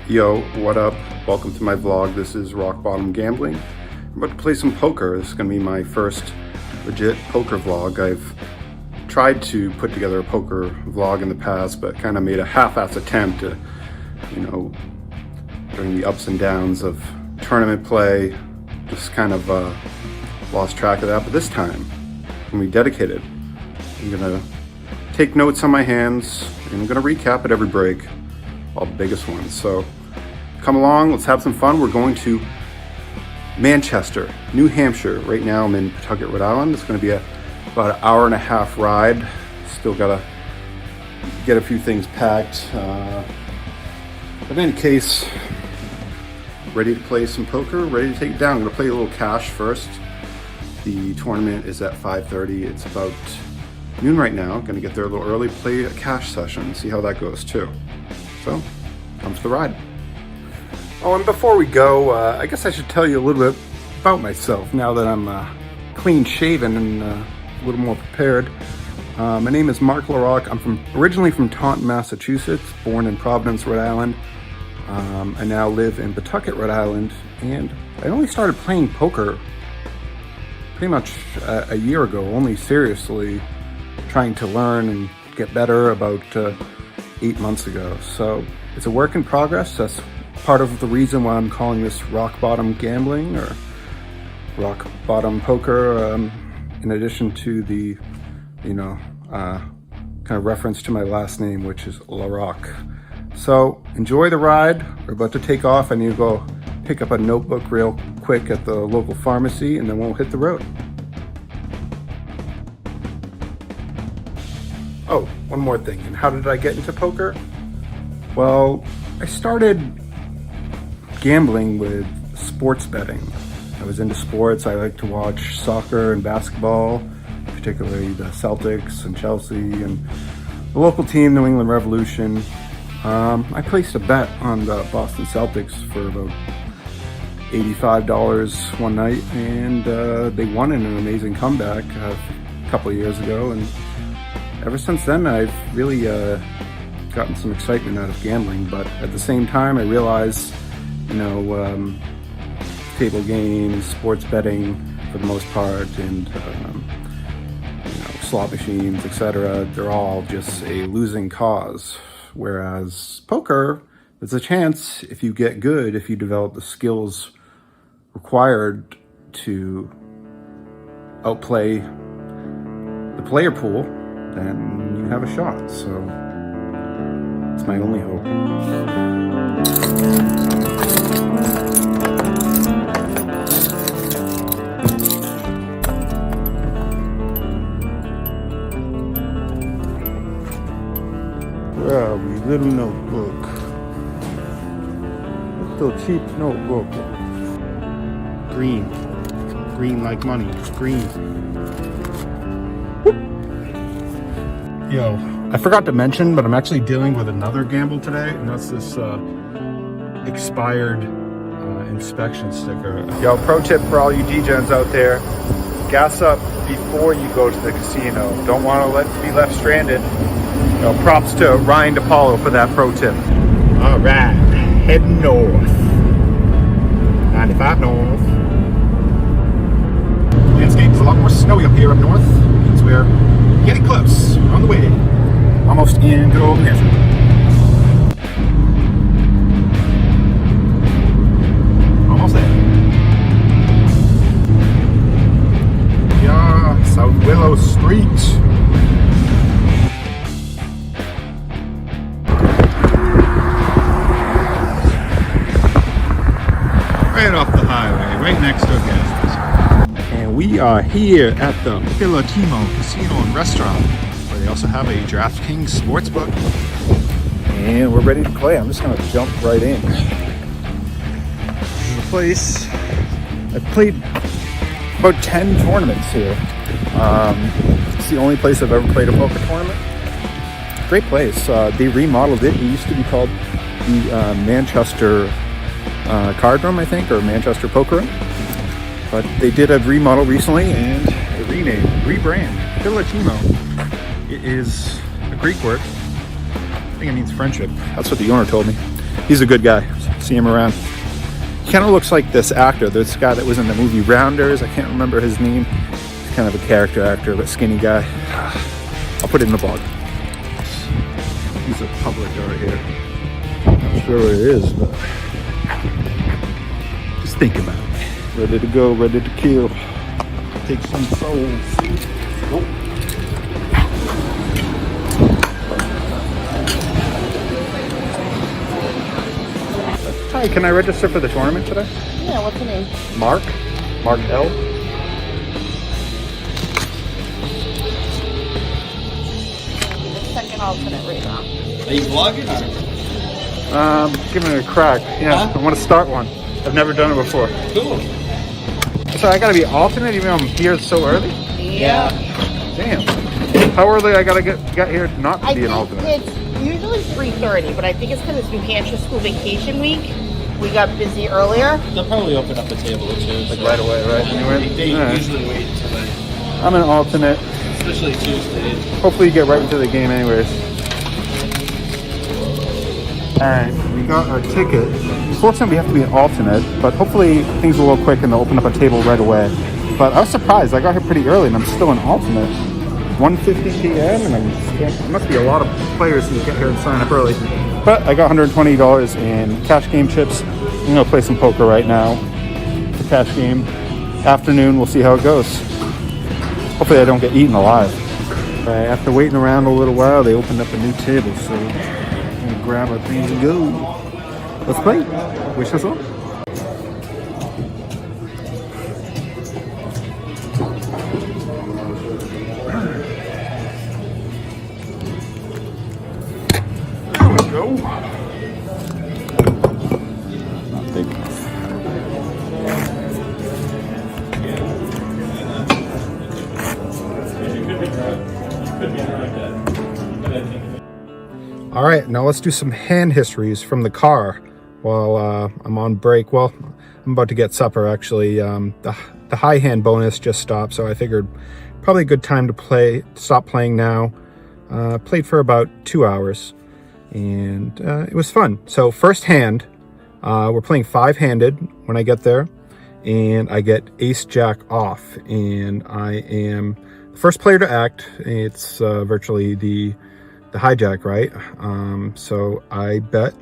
Yo, what up? Welcome to my vlog. This is Rock Bottom Gambling. I'm about to play some poker. This is going to be my first legit poker vlog. I've tried to put together a poker vlog in the past, but kind of made a half-ass attempt to, during the ups and downs of tournament play, just kind of lost track of that. But this time, I'm going to be dedicated. I'm going to take notes on my hands, and I'm going to recap at every break, all the biggest ones. So come along, let's have some fun. We're going to Manchester, New Hampshire. Right now I'm in Pawtucket, Rhode Island. It's going to be about an hour and a half ride. Still got to get a few things packed. But in any case, ready to play some poker, ready to take it down. I'm going to play a little cash first. The tournament is at 5:30. It's about noon right now. I'm going to get there a little early, play a cash session, see how that goes too. So, come for the ride. Oh, and before we go, I guess I should tell you a little bit about myself now that I'm clean shaven and a little more prepared. My name is Mark LaRock. I'm originally from Taunton, Massachusetts, born in Providence, Rhode Island. I now live in Pawtucket, Rhode Island, and I only started playing poker pretty much a year ago, only seriously trying to learn and get better about 8 months ago. So it's a work in progress. That's part of the reason why I'm calling this Rock Bottom Gambling or Rock Bottom Poker, in addition to the, kind of reference to my last name, which is LaRock. So enjoy the ride. We're about to take off. I need to go pick up a notebook real quick at the local pharmacy, and then we'll hit the road. Oh, one more thing. And how did I get into poker? Well, I started gambling with sports betting. I was into sports. I like to watch soccer and basketball, particularly the Celtics and Chelsea and the local team, New England Revolution. I placed a bet on the Boston Celtics for about $85 one night, and they won in an amazing comeback a couple of years ago. And ever since then, I've really gotten some excitement out of gambling. But at the same time, I realized, table games, sports betting for the most part, and slot machines, etc., they're all just a losing cause. Whereas poker, there's a chance if you get good, if you develop the skills required to outplay the player pool, then you have a shot. So it's my only hope. Where are we? Little notebook. Little cheap notebook. Green. Green like money. Green. Yo, I forgot to mention, but I'm actually dealing with another gamble today, and that's this expired inspection sticker. Yo, pro tip for all you DJs out there, gas up before you go to the casino. Don't want to be left stranded. Props to Ryan DePaulo for that pro tip. All right, heading north. 95 north. Landscape is a lot more snowy up here up north. Means we're getting close. We're on the way. Almost in good old Hampshire. Almost there. Yeah, South Willow Street. Right off the highway, right next to a gas station. And we are here at the Filotimo Casino and Restaurant, where they also have a DraftKings sportsbook. And we're ready to play. I'm just going to jump right in. This is the place. I've played about 10 tournaments here. It's the only place I've ever played a poker tournament. Great place. They remodeled it. It used to be called the Manchester Card Room, I think, or Manchester Poker Room. But they did a remodel recently and a rebrand. Filotimo. It is a Greek word. I think it means friendship. That's what the owner told me. He's a good guy. See him around. He kind of looks like this actor, this guy that was in the movie Rounders. I can't remember his name. He's kind of a character actor, but skinny guy. I'll put it in the blog. He's a public right here. Not sure where it is, but just think about it. Ready to go, ready to kill. Take some souls. Nope. Hi, can I register for the tournament today? Yeah, what's your name? Mark? Mark L? Second alternate right now. Are you vlogging or? Giving it a crack. Yeah, Huh? I want to start one. I've never done it before. Cool. So I gotta be alternate even though I'm here so early? Yeah. Damn. How early I gotta get here not to I be an think alternate? it's usually 3:30, but I think it's because it's New Hampshire school vacation week. We got busy earlier. They'll probably open up a table or two. Like right away, right? They Alright. usually wait until they, I'm an alternate. especially Tuesdays. Hopefully you get right into the game anyways. Alright, we got our ticket. Fortunately we have to be an alternate, but hopefully things will go quick and they'll open up a table right away. But I was surprised, I got here pretty early and I'm still an alternate. 1:50 p.m. and there must be a lot of players who get here and sign up early. But I got $120 in cash game chips. I'm gonna play some poker right now. The cash game. Afternoon, we'll see how it goes. Hopefully I don't get eaten alive. Right, after waiting around a little while, they opened up a new table, so I'm gonna grab our things and go. Let's play. Wish us all. There we go. Not big enough. All right, now let's do some hand histories from the car while I'm on break. Well, I'm about to get supper actually. The high hand bonus just stopped, so I figured probably a good time to stop playing now. Played for about 2 hours and it was fun. So first hand, we're playing 5-handed when I get there, and I get ace jack off, and I am the first player to act. It's virtually the hijack, right? So I bet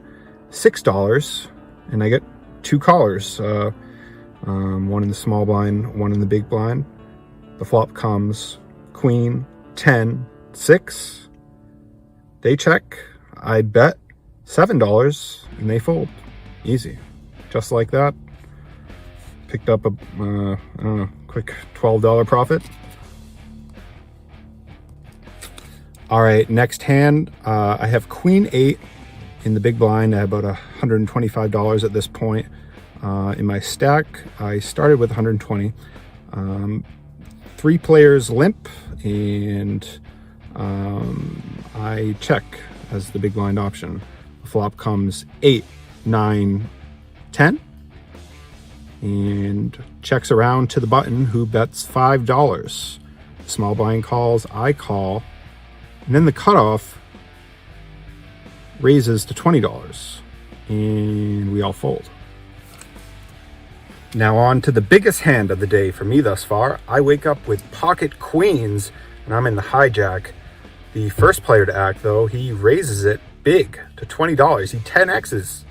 $6 and I get 2 callers, one in the small blind, one in the big blind. The flop comes queen, 10, 6. They check. I bet $7 and they fold. Easy. Just like that. Picked up a, I don't know, quick $12 profit. All right, next hand, I have queen 8 in the big blind. I have about $125 at this point. In my stack, I started with 120. 3 players limp, and I check as the big blind option. The flop comes 8, 9, 10, and checks around to the button, who bets $5. Small blind calls, I call, and then the cutoff raises to $20, and we all fold. Now on to the biggest hand of the day for me thus far. I wake up with pocket queens, and I'm in the hijack. The first player to act, though, he raises it big to $20. He 10x's,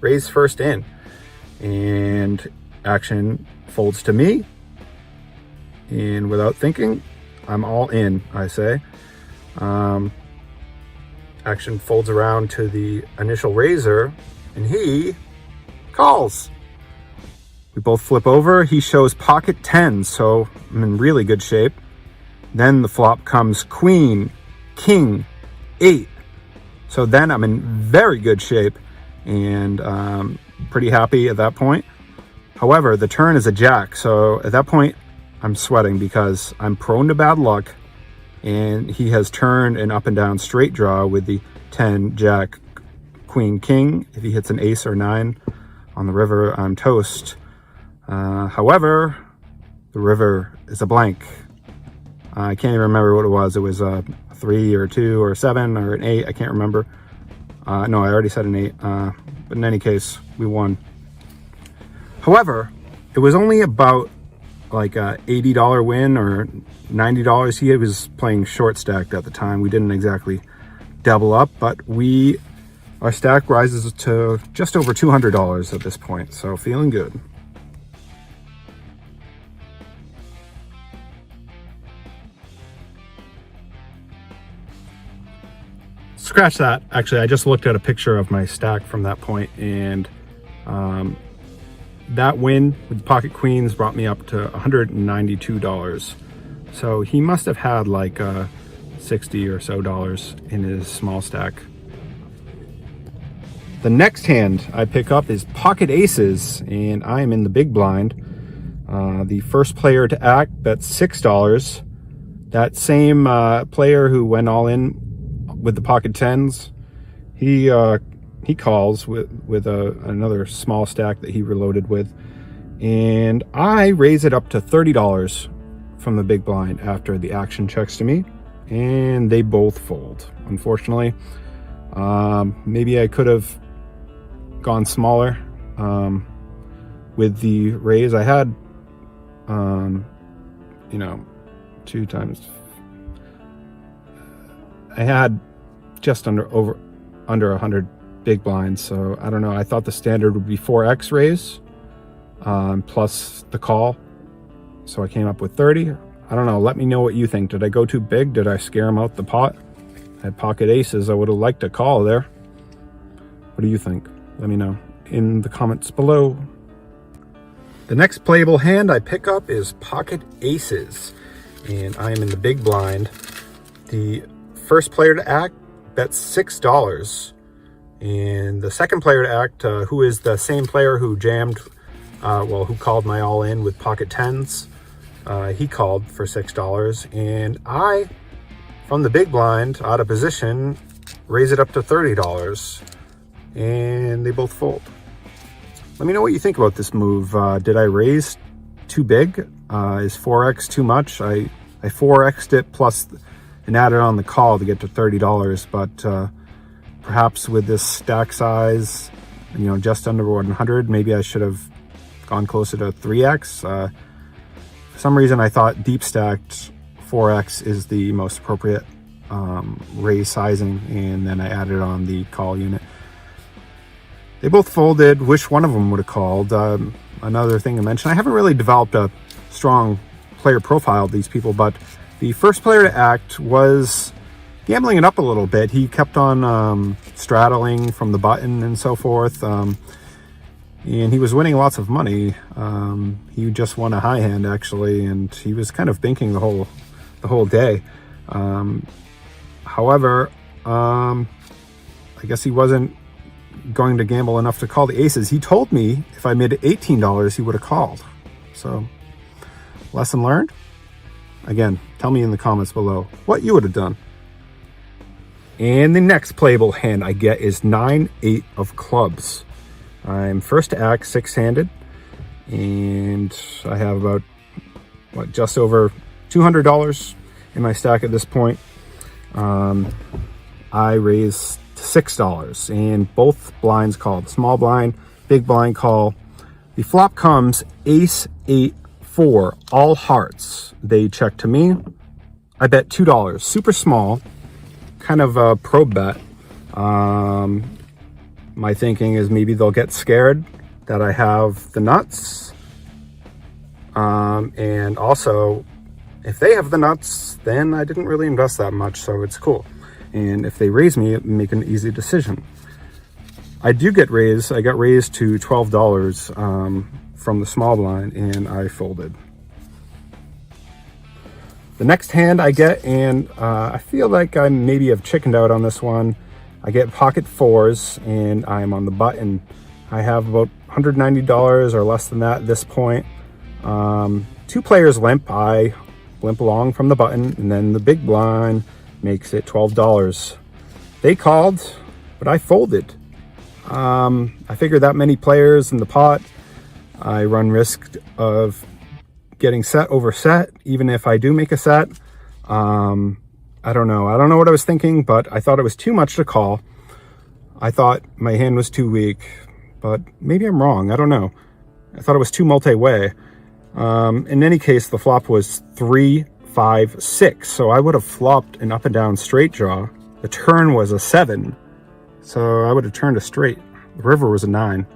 raise first in, and action folds to me. And without thinking, I'm all in, I say. Action folds around to the initial raiser, and he calls. We both flip over. He shows pocket 10, so I'm in really good shape. Then the flop comes queen, king, 8. So then I'm in very good shape and pretty happy at that point. However, the turn is a jack, so at that point I'm sweating because I'm prone to bad luck, and he has turned an up and down straight draw with the 10, jack, queen, king. If he hits an ace or 9 on the river, I'm toast. However, the river is a blank. I can't even remember what it was. It was a 3 or 2 or 7 or an 8. I can't remember. No, I already said an 8. But in any case, we won. However, it was only about like a $80 win or $90. He was playing short stacked at the time. We didn't exactly double up, but our stack rises to just over $200 at this point. So feeling good. Scratch that. Actually, I just looked at a picture of my stack from that point, and that win with pocket queens brought me up to $192. So he must have had like $60 or so in his small stack. The next hand I pick up is pocket aces, and I am in the big blind. The first player to act, that's $6. That same player who went all in with the pocket tens, he calls with another small stack that he reloaded with, and I raise it up to $30 from the big blind after the action checks to me, and they both fold. Unfortunately, maybe I could have gone smaller with the raise. I had, two times. I had just under 100 big blinds, so I don't know. I thought the standard would be 4x raise plus the call, so I came up with 30. I don't know. Let me know what you think. Did I go too big? Did I scare him out the pot? I had pocket aces. I would have liked a call there. What do you think? Let me know in the comments below. The next playable hand I pick up is pocket aces, and I am in the big blind. The first player to act, that's $6, and the second player to act, who is the same player who jammed, who called my all in with pocket tens, he called for $6, and I, from the big blind, out of position, raise it up to $30, and they both fold. Let me know what you think about this move. Did I raise too big? Is 4x too much? I 4x'd it plus and added on the call to get to $30, but perhaps with this stack size, just under 100, maybe I should have gone closer to 3x. For some reason, I thought deep stacked 4x is the most appropriate raise sizing, and then I added on the call unit. They both folded. Wish one of them would have called. Another thing to mention, I haven't really developed a strong player profile of these people, but the first player to act was gambling it up a little bit. He kept on straddling from the button and so forth, and he was winning lots of money. He just won a high hand actually, and he was kind of binking the whole day. However, I guess he wasn't going to gamble enough to call the aces. He told me if I made it $18, he would have called. So, lesson learned. Again, tell me in the comments below what you would have done. And the next playable hand I get is 9-8 of clubs. I'm first to act, 6-handed, and I have about just over $200 in my stack at this point. I raised $6, and both blinds called. Small blind, big blind call. The flop comes ace 8 4, all hearts. They check to me. I bet $2, super small, kind of a probe bet. My thinking is maybe they'll get scared that I have the nuts. And also, if they have the nuts, then I didn't really invest that much, so it's cool. And if they raise me, it make an easy decision. I do get raised. I got raised to $12 from the small blind, and I folded. The next hand I get, and I feel like I maybe have chickened out on this one. I get pocket fours, and I'm on the button. I have about $190 or less than that at this point. Two players limp. I limp along from the button, and then the big blind makes it $12. They called, but I folded. I figured that many players in the pot, I run risk of getting set over set, even if I do make a set. I don't know what I was thinking, but I thought it was too much to call. I thought my hand was too weak, but maybe I'm wrong. I don't know. I thought it was too multi-way. In any case, the flop was 3, 5, 6. So I would have flopped an up and down straight draw. The turn was a 7. So I would have turned a straight. The river was a 9.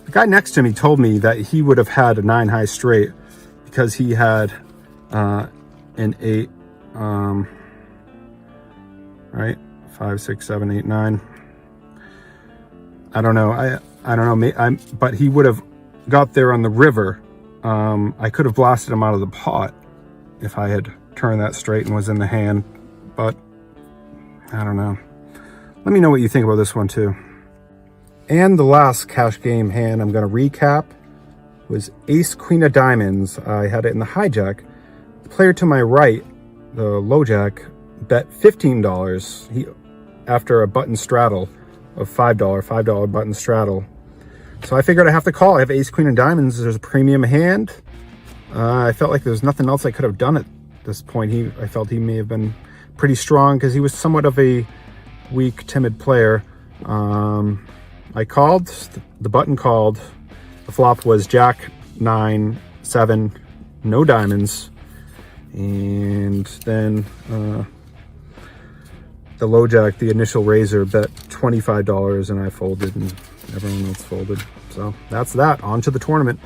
The guy next to me told me that he would have had a 9 high straight because he had an 8, right? 5, 6, 7, 8, 9. I don't know. I don't know. But he would have got there on the river. I could have blasted him out of the pot if I had turned that straight and was in the hand. But I don't know. Let me know what you think about this one too. And the last cash game hand I'm going to recap was Ace Queen of Diamonds. I had it in the hijack. The player to my right, the low jack, bet $15 after a button straddle of $5 button straddle. So I figured I have to call. I have Ace Queen of Diamonds. There's a premium hand. I felt like there's nothing else I could have done at this point. I felt he may have been pretty strong because he was somewhat of a weak, timid player. I called. The button called. The flop was Jack 9, 7, no diamonds, and then the low jack, the initial raiser, bet $25, and I folded, and everyone else folded. So that's that. On to the tournament.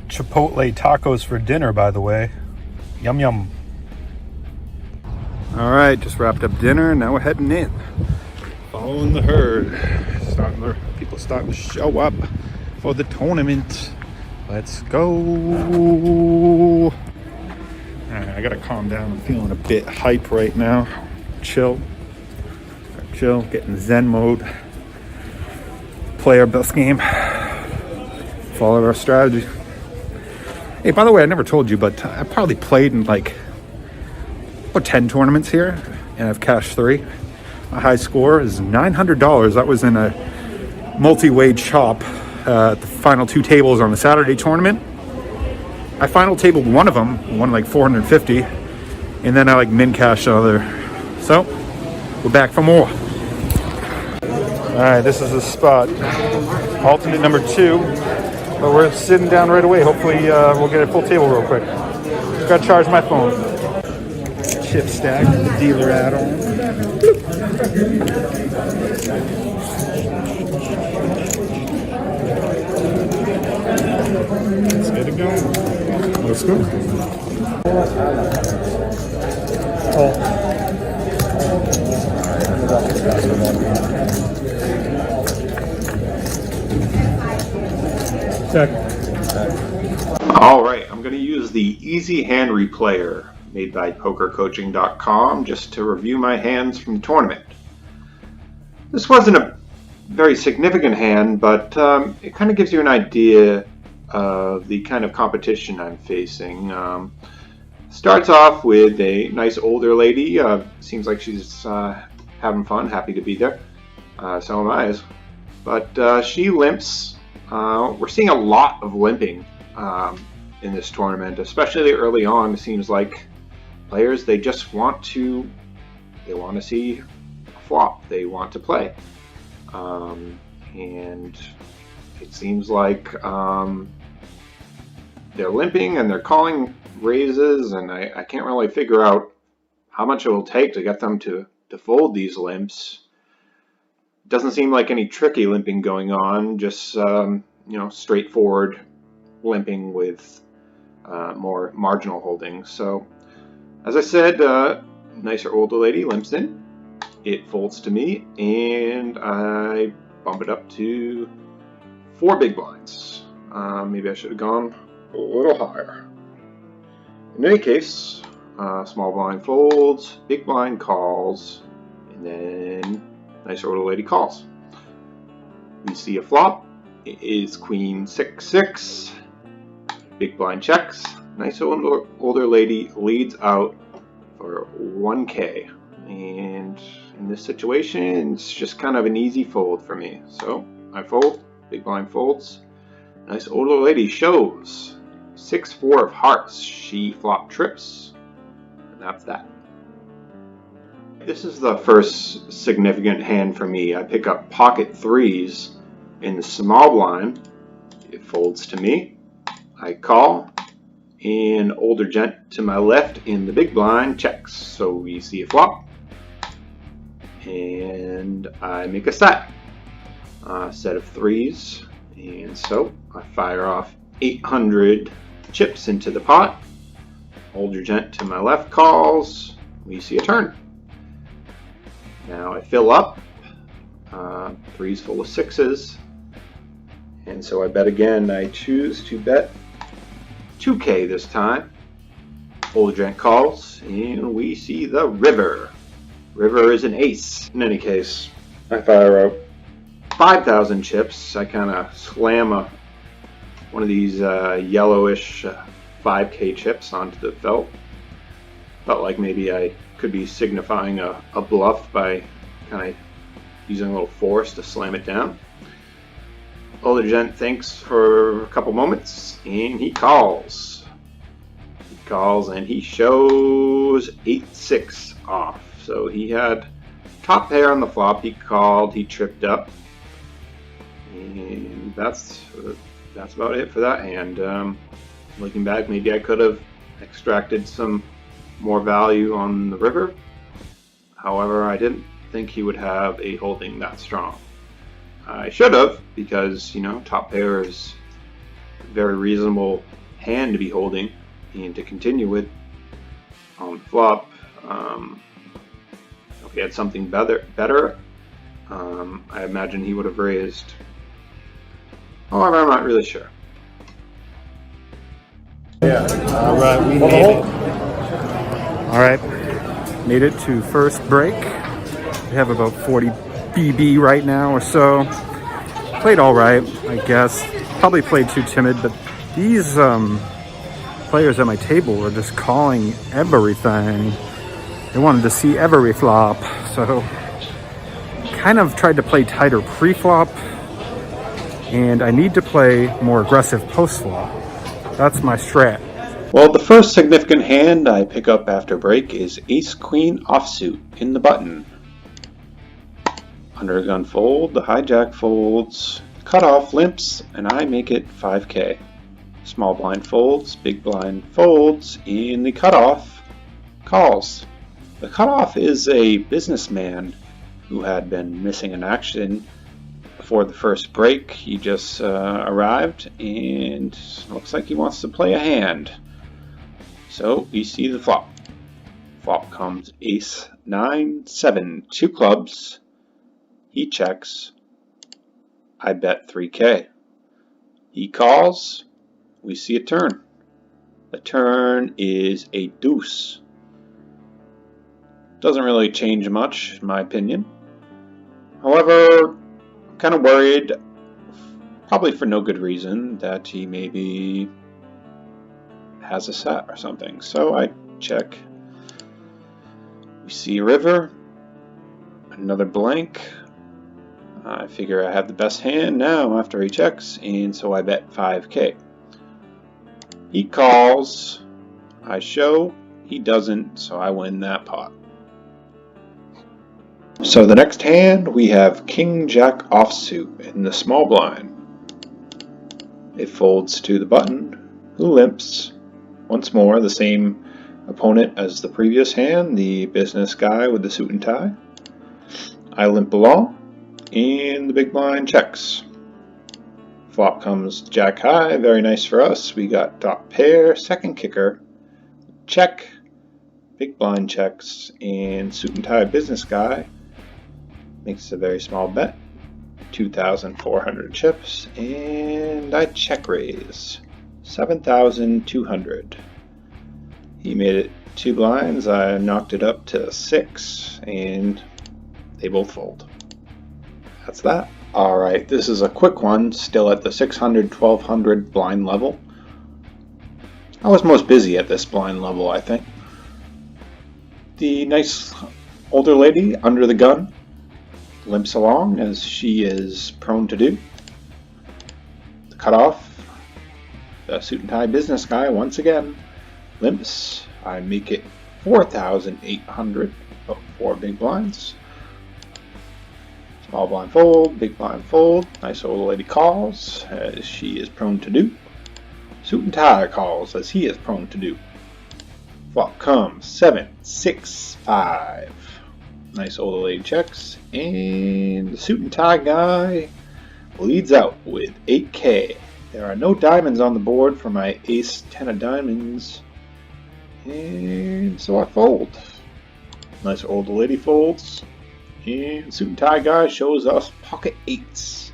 Chipotle tacos for dinner, by the way. Yum yum. All right, just wrapped up dinner. Now we're heading in. Following the herd. People starting to show up for the tournament. Let's go. All right, I gotta calm down. I'm feeling a bit hype right now. Chill, getting Zen mode. Play our best game. Follow our strategy. Hey, by the way, I never told you, but I probably played in like 10 tournaments here, and I've cashed 3. My high score is $900. That was in a multi-weight shop at the final 2 tables on the Saturday tournament. I final tabled one of them, won like 450, and then I like min cashed another. So we're back for more. All right, this is the spot. Alternate number 2, but we're sitting down right away. Hopefully we'll get a full table real quick. Just gotta charge my phone. Chip stack, the dealer add-on. Let's get it going. Let's go. All right, I'm going to use the Easy Hand Replayer made by PokerCoaching.com just to review my hands from the tournament. This wasn't a very significant hand, but it kind of gives you an idea of the kind of competition I'm facing. Starts off with a nice older lady. Seems like she's having fun, happy to be there. So am I. But she limps. We're seeing a lot of limping in this tournament, especially early on. It seems like players, they just want to see a flop. They want to play. And it seems like they're limping and they're calling raises, and I can't really figure out how much it will take to get them to fold these limps. Doesn't seem like any tricky limping going on, just straightforward limping with more marginal holdings. So as I said, nicer older lady limps in. It folds to me, and I bump it up to 4 big blinds. Maybe I should have gone a little higher. In any case, small blind folds, big blind calls, and then nice older lady calls. We see a flop. It is Queen 6-6. Big blind checks. Nice older lady leads out for 1K. And in this situation, it's just kind of an easy fold for me. So I fold. Big blind folds. Nice older lady shows 6-4 of hearts. She flop trips. And that's that. This is the first significant hand for me. I pick up pocket threes in the small blind. It folds to me. I call, and older gent to my left in the big blind checks. So we see a flop, and I make a set of threes, and so I fire off 800 chips into the pot. Older gent to my left calls. We see a turn. Now I fill up, threes full of sixes, and so I bet again. I choose to bet 2K this time. Older gent calls, and we see the river. River is an ace. In any case, I fire out 5,000 chips. I kind of slam one of these yellowish 5K chips onto the felt. Felt like maybe I could be signifying a bluff by kind of using a little force to slam it down. Older gent thinks for a couple moments, and he calls. He calls, and he shows 8-6 off. So he had top pair on the flop. He called. He tripped up, and that's about it for that hand. Looking back, maybe I could have extracted some more value on the river. However, I didn't think he would have a holding that strong. I should have, because, you know, top pair is a very reasonable hand to be holding and to continue with on flop. If he had something better, I imagine he would have raised. However, I'm not really sure. Alright, we made it. Alright, made it to first break. We have about 40 BB right now or so. Played alright, I guess. Probably played too timid, but these players at my table were just calling everything. They wanted to see every flop, so kind of tried to play tighter pre-flop, and I need to play more aggressive post-flop. That's my strat. Well, the first significant hand I pick up after break is ace-queen offsuit in the button. Under a gun fold, the hijack folds, cutoff limps, and I make it 5K. Small blind folds, big blind folds, and the cutoff calls. The cutoff is a businessman who had been missing in action before the first break. He just arrived, and looks like he wants to play a hand. So we see the flop. Flop comes ace 9 7 2 clubs. He checks. I bet 3K. He calls. We see a turn. The turn is a deuce. Doesn't really change much, in my opinion. However, I'm kind of worried, probably for no good reason, that he maybe has a set or something. So I check. We see a river. Another blank. I figure I have the best hand now after he checks, and so I bet 5K. He calls. I show. He doesn't, so I win that pot. So the next hand, we have King Jack offsuit in the small blind. It folds to the button, who limps. Once more, the same opponent as the previous hand, the business guy with the suit and tie. I limp along, and the big blind checks. Flop comes jack high, very nice for us. We got top pair, second kicker, check, big blind checks, and suit and tie business guy makes a very small bet, 2,400 chips, and I check raise, 7,200. He made it 2 blinds, I knocked it up to 6, and they both fold. That's that. Alright, this is a quick one, still at the 600, 1,200 blind level. I was most busy at this blind level, I think. The nice older lady under the gun limps along, as she is prone to do. The cutoff, the suit and tie business guy once again limps. I make it 4,800. Oh, 4 big blinds. Small blind fold, big blind fold. Nice old lady calls, as she is prone to do. Suit and tie calls, as he is prone to do. Flop comes 7, 6, 5. Nice old lady checks, and the suit and tie guy leads out with 8K. There are no diamonds on the board for my ace 10 of diamonds, and so I fold. Nice old lady folds, and suit and tie guy shows us pocket 8s.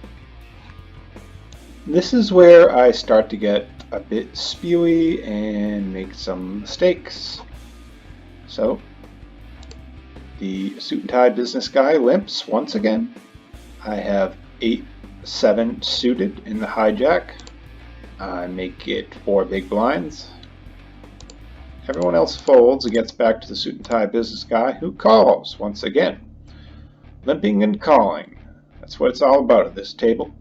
This is where I start to get a bit spewy and make some mistakes. So the suit and tie business guy limps once again. I have 8-7 suited in the hijack. I make it 4 big blinds. Everyone else folds and gets back to the suit and tie business guy, who calls once again. Limping and calling. That's what it's all about at this table.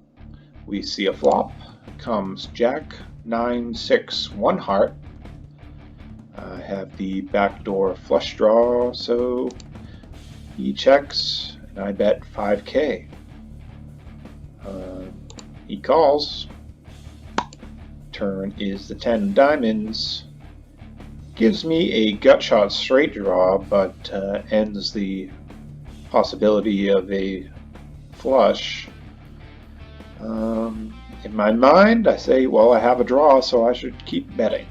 We see a flop. Comes Jack, 9, 6, 1 heart. I have the backdoor flush draw, so he checks, and I bet 5K. He calls. Turn is the 10 diamonds. Gives me a gut shot straight draw, but ends the possibility of a flush. In my mind, I say, well, I have a draw, so I should keep betting.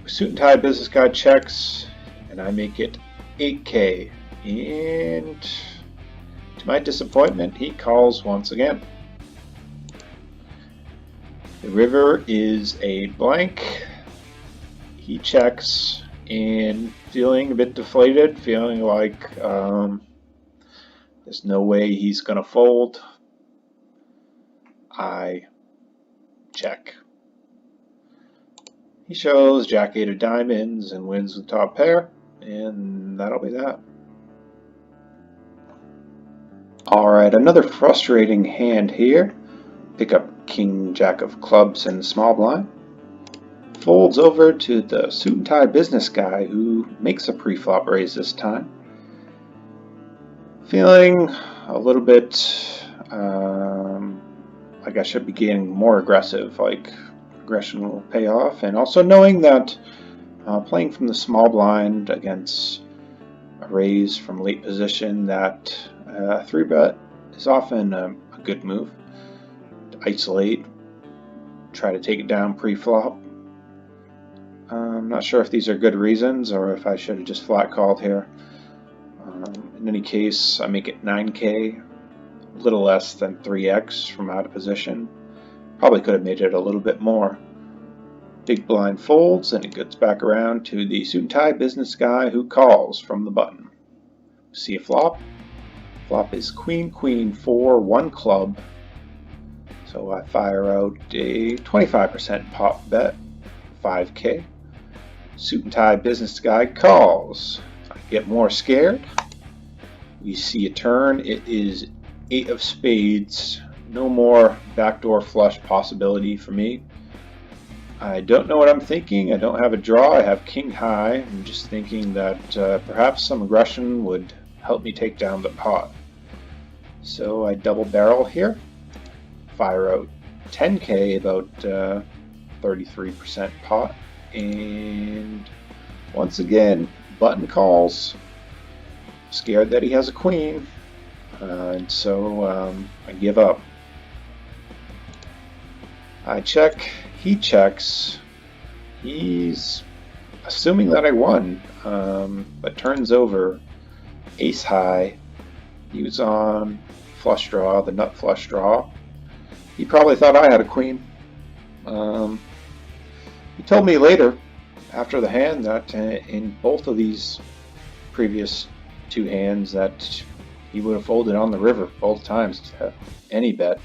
Suit and tie business guy checks, and I make it 8K. And to my disappointment, he calls once again. The river is a blank. He checks, and feeling a bit deflated, feeling like there's no way he's going to fold, I check. He shows Jack 8 of diamonds and wins the top pair, and that'll be that. Alright, another frustrating hand here. Pick up King Jack of clubs in the small blind. Folds over to the suit and tie business guy, who makes a pre-flop raise this time. Feeling a little bit like I should be getting more aggressive, like aggression will pay off, and also knowing that playing from the small blind against a raise from late position, that 3-bet is often a good move. To isolate, try to take it down pre-flop. I'm not sure if these are good reasons or if I should have just flat called here. In any case, I make it 9K, a little less than 3x from out of position. Probably could have made it a little bit more. Big blind folds, and it gets back around to the suit and tie business guy, who calls from the button. See a flop. Flop is Queen, Queen, 4, 1 club. So I fire out a 25% pop bet, 5K. Suit and tie business guy calls. I get more scared. We see a turn. It is 8 of spades. No more backdoor flush possibility for me. I don't know what I'm thinking. I don't have a draw. I have king high. I'm just thinking that perhaps some aggression would help me take down the pot. So I double barrel here. Fire out 10K, about 33% pot. And once again, button calls. Scared that he has a queen. And so I give up. I check. He checks. He's assuming that I won, but turns over ace high. He was on flush draw, the nut flush draw. He probably thought I had a queen. He told me later, after the hand, that in both of these previous 2 hands, that he would have folded on the river both times to any bet,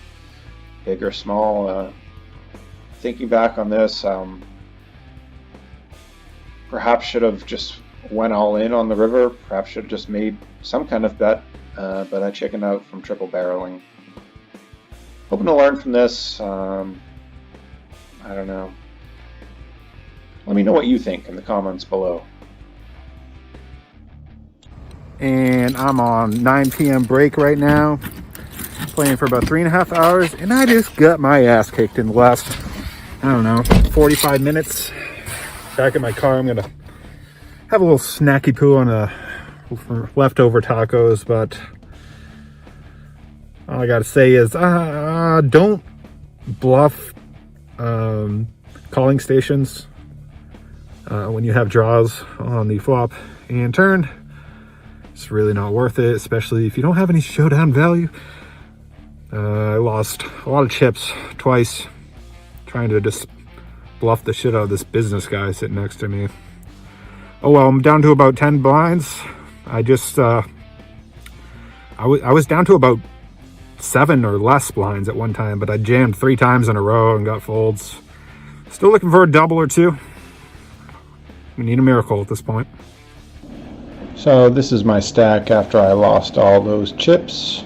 big or small. Thinking back on this, perhaps should have just went all in on the river. Perhaps should have just made some kind of bet, but I chickened out from triple barreling. Hoping to learn from this. I don't know. Let me know what you think in the comments below. and I'm on 9 p.m. break right now, playing for about 3.5 hours, and I just got my ass kicked in the last, I don't know, 45 minutes. Back in my car, I'm gonna have a little snacky poo on leftover tacos, but all I gotta say is don't bluff calling stations when you have draws on the flop and turn. It's really not worth it, especially if you don't have any showdown value. I lost a lot of chips twice trying to just bluff the shit out of this business guy sitting next to me. Oh well, I'm down to about 10 blinds. I was down to about 7 or less blinds at one time, but I jammed 3 times in a row and got folds. Still looking for a double or two. We need a miracle at this point. So this is my stack after I lost all those chips.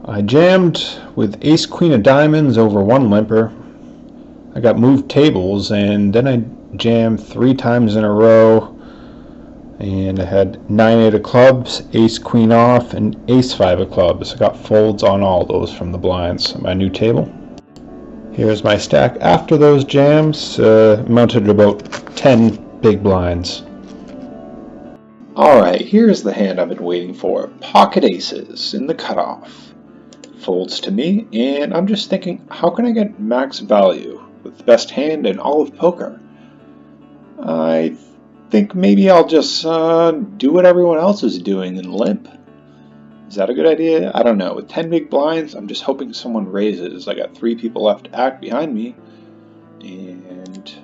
I jammed with ace queen of diamonds over 1 limper. I got moved tables, and then I jammed 3 times in a row, and I had 9-8 of clubs, ace queen off, and ace 5 of clubs. I got folds on all those from the blinds on my new table. Here's my stack after those jams, amounted to about 10 big blinds. Alright, here's the hand I've been waiting for. Pocket aces in the cutoff. Folds to me, and I'm just thinking, how can I get max value with the best hand in all of poker? I think maybe I'll just do what everyone else is doing and limp. Is that a good idea? I don't know. With 10 big blinds, I'm just hoping someone raises. I got 3 people left to act behind me, and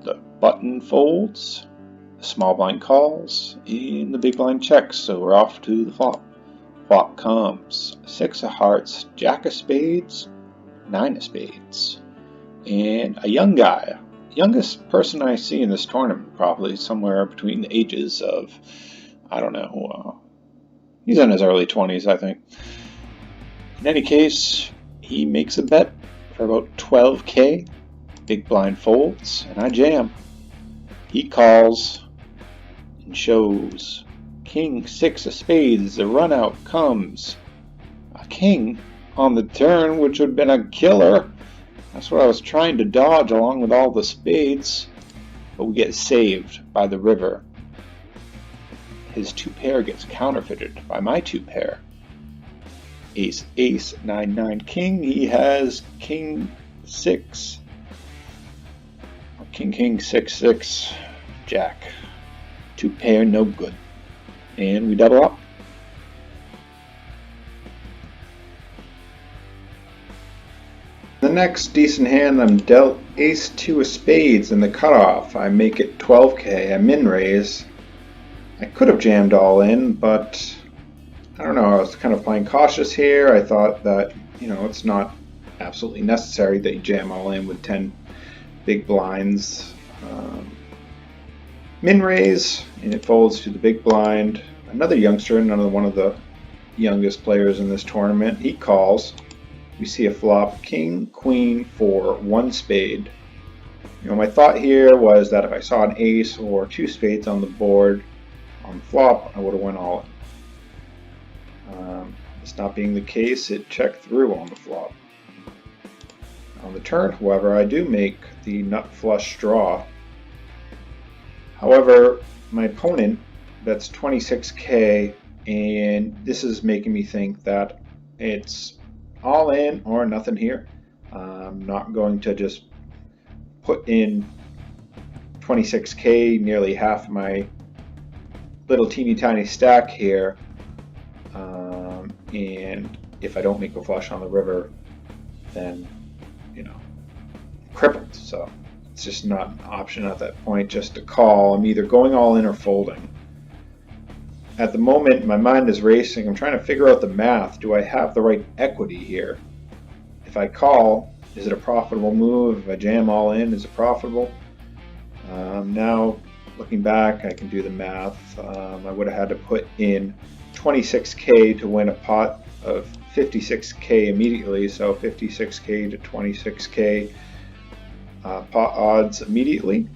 the button folds, the small blind calls, and the big blind checks, so we're off to the flop. Flop comes 6 of hearts, jack of spades, 9 of spades, and a young guy. Youngest person I see in this tournament, probably somewhere between the ages of, I don't know, he's in his early 20s, I think. In any case, he makes a bet for about 12K, big blind folds, and I jam. He calls and shows king 6 of spades. The run out comes a king on the turn, which would have been a killer. That's what I was trying to dodge along with all the spades, but we get saved by the river. His 2 pair gets counterfeited by my 2 pair. Ace, ace, 9, 9, king. He has king 6. King, king, 6, 6, jack. 2 pair, no good. And we double up. The next decent hand, I'm dealt ace 2 of spades in the cutoff. I make it 12K. I min raise. I could have jammed all in, but I don't know. I was kind of playing cautious here. I thought that, it's not absolutely necessary that you jam all in with 10 big blinds. Min raise, and it folds to the big blind. Another youngster, one of the youngest players in this tournament, he calls. We see a flop, king, queen for 1 spade. My thought here was that if I saw an ace or 2 spades on the board on the flop, I would have went all in. This not being the case, it checked through on the flop. On the turn, however, I do make the nut flush draw. However, my opponent bets 26K, and this is making me think that it's all in or nothing here. I'm not going to just put in 26K, nearly half my little teeny tiny stack here, and if I don't make a flush on the river, then crippled. So it's just not an option at that point just to call. I'm either going all in or folding. At the moment, my mind is racing. I'm trying to figure out the math. Do I have the right equity here? If I call, is it a profitable move? If I jam all in, is it profitable? Now, looking back, I can do the math. I would have had to put in 26K to win a pot of 56K immediately. So 56K to 26K pot odds immediately.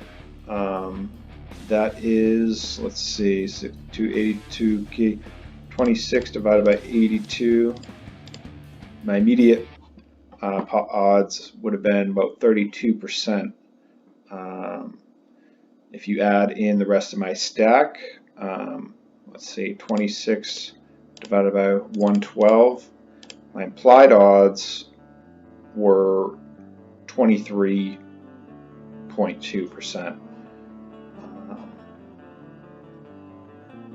that is, let's see, 282, 26 divided by 82. My immediate pot odds would have been about 32%. If you add in the rest of my stack, let's see, 26 divided by 112, my implied odds were 23.2%.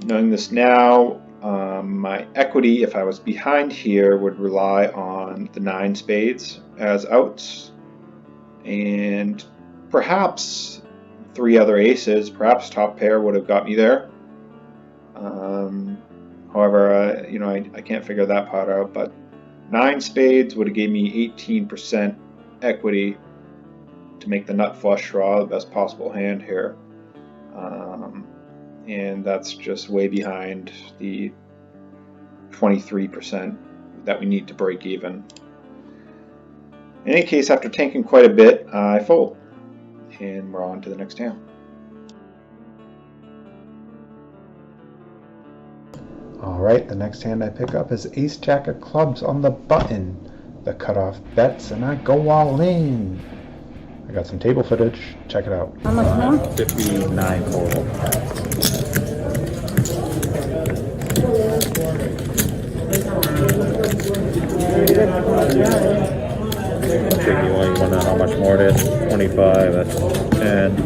Knowing this now, my equity, if I was behind here, would rely on the 9 spades as outs, and perhaps 3 other aces, perhaps top pair would have got me there. However, I can't figure that part out, but 9 spades would have gave me 18% equity to make the nut flush draw the best possible hand here. And that's just way behind the 23% that we need to break even. In any case, after tanking quite a bit, I fold. And we're on to the next hand. Alright, the next hand I pick up is Ace Jack of Clubs on the button. The cutoff bets, and I go all in. I got some table footage. Check it out. How much more? 59 total. You want to know how much more it is? 25, that's 10,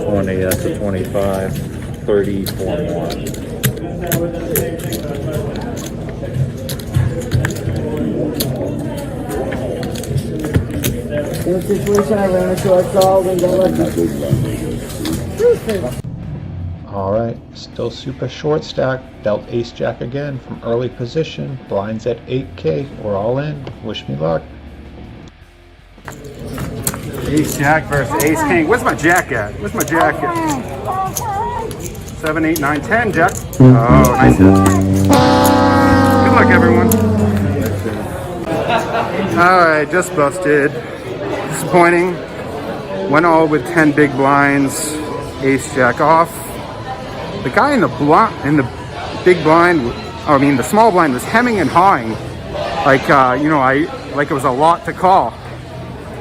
20, that's a 25, 34 more. In a situation I ran a short call and got lucky. Alright, still super short stack. Dealt Ace Jack again from early position. Blinds at 8K. We're all in. Wish me luck. Ace Jack versus Ace King. Where's my Jack at? Where's my Jack at? 7, 8, 9, 10, Jack. Oh, nice hit. Good luck, everyone. Alright, just busted. Disappointing. Went all with 10 big blinds. Ace Jack off. The guy in the big blind, the small blind was hemming and hawing. Like, like it was a lot to call.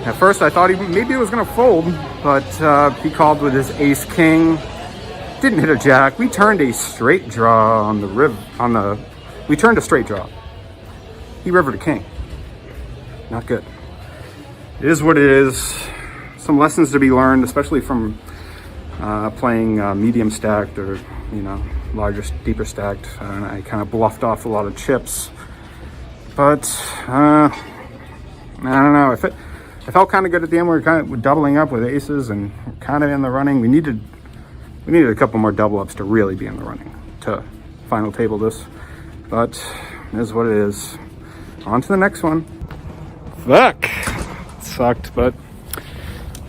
At first I thought maybe he was gonna fold, but he called with his Ace King. Didn't hit a Jack. We turned a straight draw on the we turned a straight draw. He rivered a king. Not good. It is what it is. Some lessons to be learned, especially from playing medium stacked or larger, deeper stacked. I kind of bluffed off a lot of chips, but I don't know. It felt kind of good at the end. We were kind of doubling up with aces and kind of in the running. We needed a couple more double ups to really be in the running to final table this, but it is what it is. On to the next one. Fuck, it sucked, but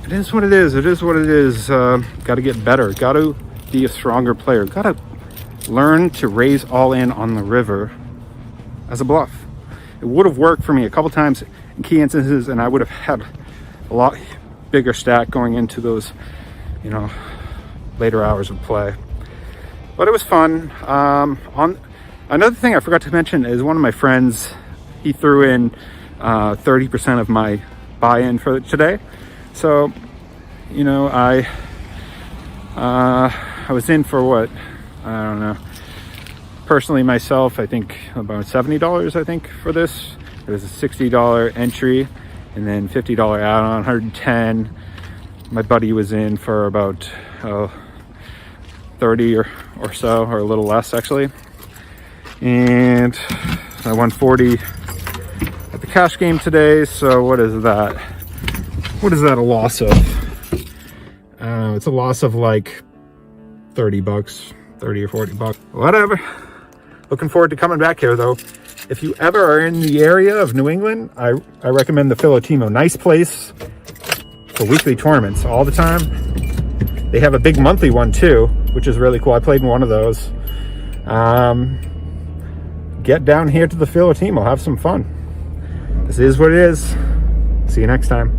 it is what it is. It is what it is. Got to get better. Got to be a stronger player. Got to learn to raise all in on the river as a bluff. It would have worked for me a couple times in key instances, and I would have had a lot bigger stack going into those, later hours of play. But it was fun. On another thing I forgot to mention is one of my friends, he threw in 30% of my buy-in for today. So, I was in for what? I don't know. Personally, myself, I think about $70, I think, for this. It was a $60 entry and then $50 add-on, 110. My buddy was in for about 30 or so, or a little less, actually. And I won 40 at the cash game today. So what is that? What is that a loss of? It's a loss of like 30 bucks, 30 or 40 bucks, whatever. Looking forward to coming back here though. If you ever are in the area of New England, I recommend the Filotimo. Nice place for weekly tournaments all the time. They have a big monthly one too, which is really cool. I played in one of those. Get down here to the Filotimo, have some fun. This is what it is. See you next time.